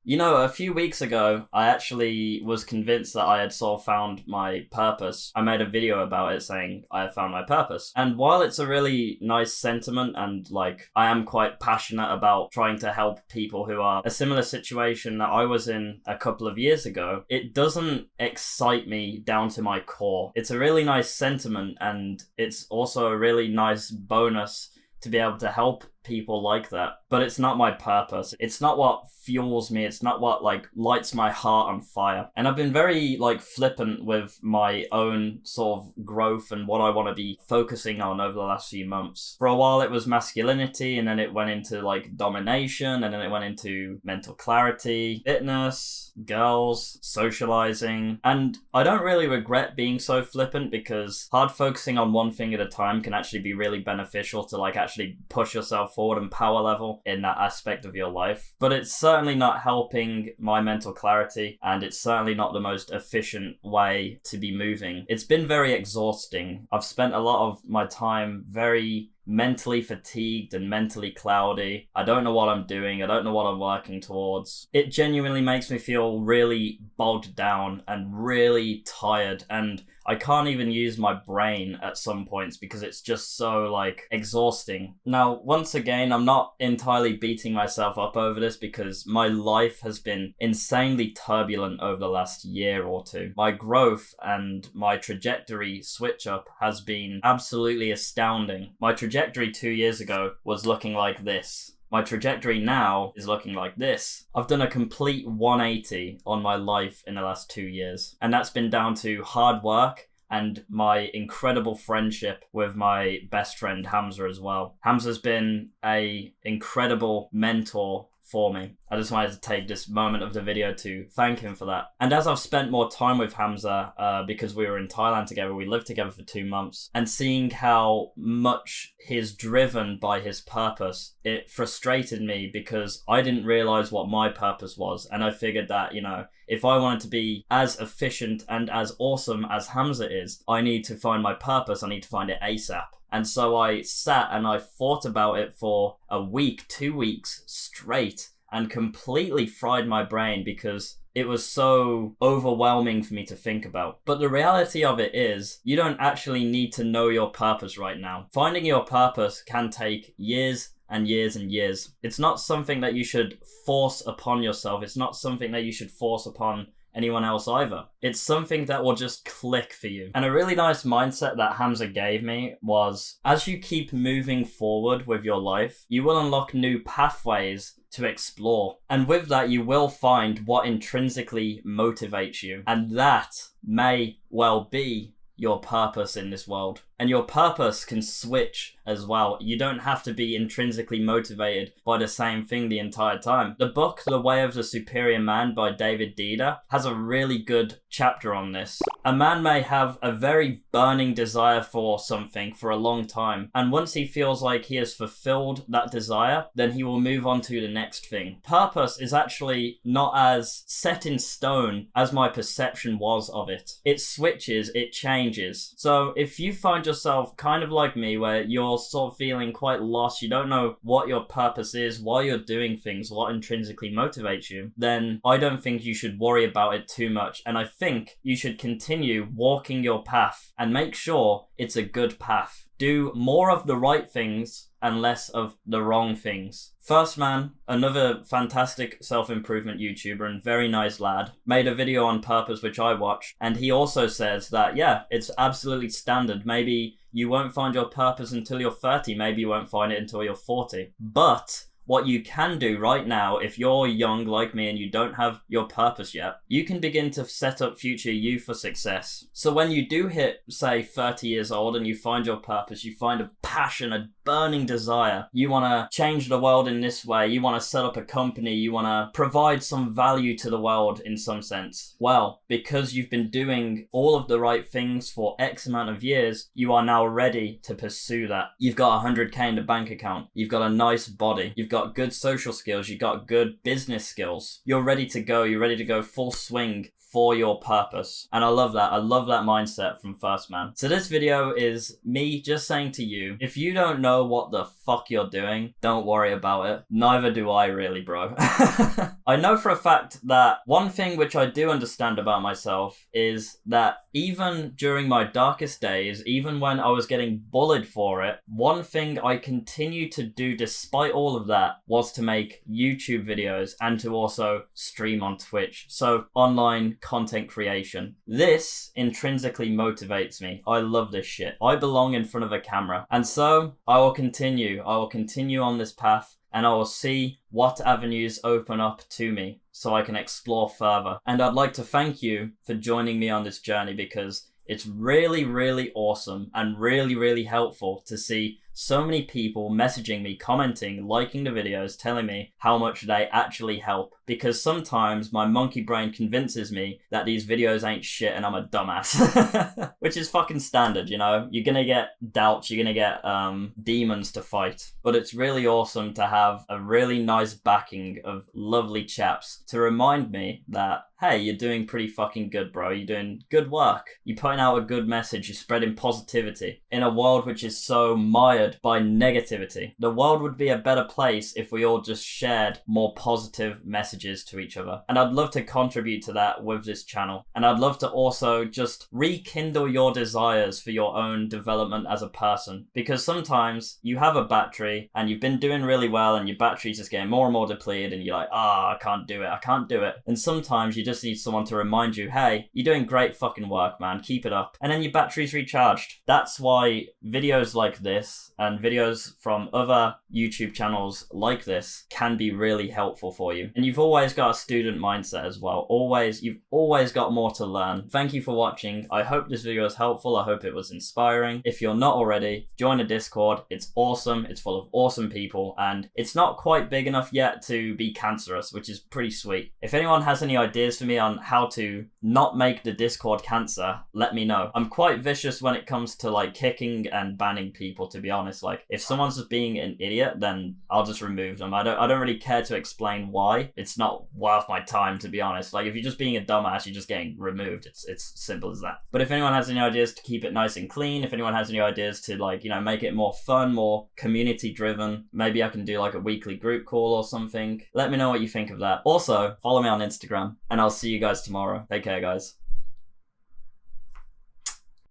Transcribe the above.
You know, a few weeks ago, I actually was convinced that I had sort of found my purpose. I made a video about it saying I have found my purpose. And while it's a really nice sentiment and like I am quite passionate about trying to help people who are a similar situation that I was in a couple of years ago, it doesn't excite me down to my core. It's a really nice sentiment, and it's also a really nice bonus to be able to help people like that, but it's not my purpose. It's not what fuels me. It's not what like lights my heart on fire. And I've been very like flippant with my own sort of growth and what I want to be focusing on over the last few months. For a while it was masculinity, and then it went into like domination, and then it went into mental clarity, fitness, girls, socializing. And I don't really regret being so flippant, because hard focusing on one thing at a time can actually be really beneficial to like actually push yourself forward and power level in that aspect of your life. But it's certainly not helping my mental clarity, and it's certainly not the most efficient way to be moving. It's been very exhausting. I've spent a lot of my time very mentally fatigued and mentally cloudy. I don't know what I'm doing. I don't know what I'm working towards. It genuinely makes me feel really bogged down and really tired, and I can't even use my brain at some points because it's just so like exhausting. Now, once again, I'm not entirely beating myself up over this, because my life has been insanely turbulent over the last year or two. My growth and my trajectory switch up has been absolutely astounding. My trajectory 2 years ago was looking like this. My trajectory now is looking like this. I've done a complete 180 on my life in the last 2 years. And that's been down to hard work and my incredible friendship with my best friend Hamza as well. Hamza's been an incredible mentor for me. I just wanted to take this moment of the video to thank him for that. And as I've spent more time with Hamza, because we were in Thailand together, we lived together for 2 months, and seeing how much he's driven by his purpose, it frustrated me because I didn't realize what my purpose was. And I figured that, you know, if I wanted to be as efficient and as awesome as Hamza is, I need to find my purpose. I need to find it ASAP. And so I sat and I thought about it for a week, 2 weeks straight, and completely fried my brain because it was so overwhelming for me to think about. But the reality of it is, you don't actually need to know your purpose right now. Finding your purpose can take years and years and years. It's not something that you should force upon yourself. It's not something that you should force upon anyone else either. It's something that will just click for you. And a really nice mindset that Hamza gave me was, as you keep moving forward with your life, you will unlock new pathways to explore. And with that, you will find what intrinsically motivates you. And that may well be your purpose in this world. And your purpose can switch as well. You don't have to be intrinsically motivated by the same thing the entire time. The book, The Way of the Superior Man by David Dida, has a really good chapter on this. A man may have a very burning desire for something for a long time, and once he feels like he has fulfilled that desire, then he will move on to the next thing. Purpose is actually not as set in stone as my perception was of it. It switches, it changes. So if you find yourself kind of like me, where you're sort of feeling quite lost, you don't know what your purpose is, why you're doing things, what intrinsically motivates you, then I don't think you should worry about it too much. And I think you should continue walking your path and make sure it's a good path. Do more of the right things and less of the wrong things. First Man, another fantastic self-improvement YouTuber and very nice lad, made a video on purpose which I watched, and he also says that, yeah, it's absolutely standard. Maybe you won't find your purpose until you're 30, maybe you won't find it until you're 40. But what you can do right now, if you're young like me and you don't have your purpose yet, you can begin to set up future you for success. So when you do hit, say, 30 years old and you find your purpose, you find a passion, a burning desire, you want to change the world in this way, you want to set up a company, you want to provide some value to the world in some sense. Well, because you've been doing all of the right things for X amount of years, you are now ready to pursue that. You've got 100k in the bank account, you've got a nice body, you've got got good social skills, you got good business skills. You're ready to go. You're ready to go full swing for your purpose. And I love that. I love that mindset from First Man. So this video is me just saying to you, if you don't know what the fuck you're doing, don't worry about it. Neither do I really, bro. I know for a fact that one thing which I do understand about myself is that even during my darkest days, even when I was getting bullied for it, one thing I continued to do despite all of that was to make YouTube videos and to also stream on Twitch. So online content creation. This intrinsically motivates me. I love this shit. I belong in front of a camera. And so I will continue. I will continue on this path, and I will see what avenues open up to me so I can explore further. And I'd like to thank you for joining me on this journey, because it's really, really awesome and really, really helpful to see so many people messaging me, commenting, liking the videos, telling me how much they actually help. Because sometimes my monkey brain convinces me that these videos ain't shit and I'm a dumbass. Which is fucking standard, you know? You're gonna get doubts, you're gonna get demons to fight. But it's really awesome to have a really nice backing of lovely chaps to remind me that, hey, you're doing pretty fucking good, bro. You're doing good work. You're putting out a good message. You're spreading positivity in a world which is so mired by negativity. The world would be a better place if we all just shared more positive messages to each other. And I'd love to contribute to that with this channel. And I'd love to also just rekindle your desires for your own development as a person. Because sometimes you have a battery and you've been doing really well and your battery's just getting more and more depleted and you're like, I can't do it. I can't do it. And sometimes you just need someone to remind you, hey, you're doing great fucking work, man. Keep it up. And then your battery's recharged. That's why videos like this and videos from other YouTube channels like this can be really helpful for you. And you've always got a student mindset as well. You've always got more to learn. Thank you for watching. I hope this video was helpful. I hope it was inspiring. If you're not already, join the Discord. It's awesome. It's full of awesome people, and it's not quite big enough yet to be cancerous, which is pretty sweet. If anyone has any ideas for me on how to not make the Discord cancer, let me know. I'm quite vicious when it comes to like kicking and banning people, to be honest. Like, if someone's just being an idiot, then I'll just remove them. I don't really care to explain why. It's not worth my time, to be honest. Like, if you're just being a dumbass, you're just getting removed. It's simple as that. But if anyone has any ideas to keep it nice and clean, if anyone has any ideas to, like, you know, make it more fun, more community driven, maybe I can do like a weekly group call or something. Let me know what you think of that. Also, follow me on Instagram, and I'll see you guys tomorrow. Take care, guys.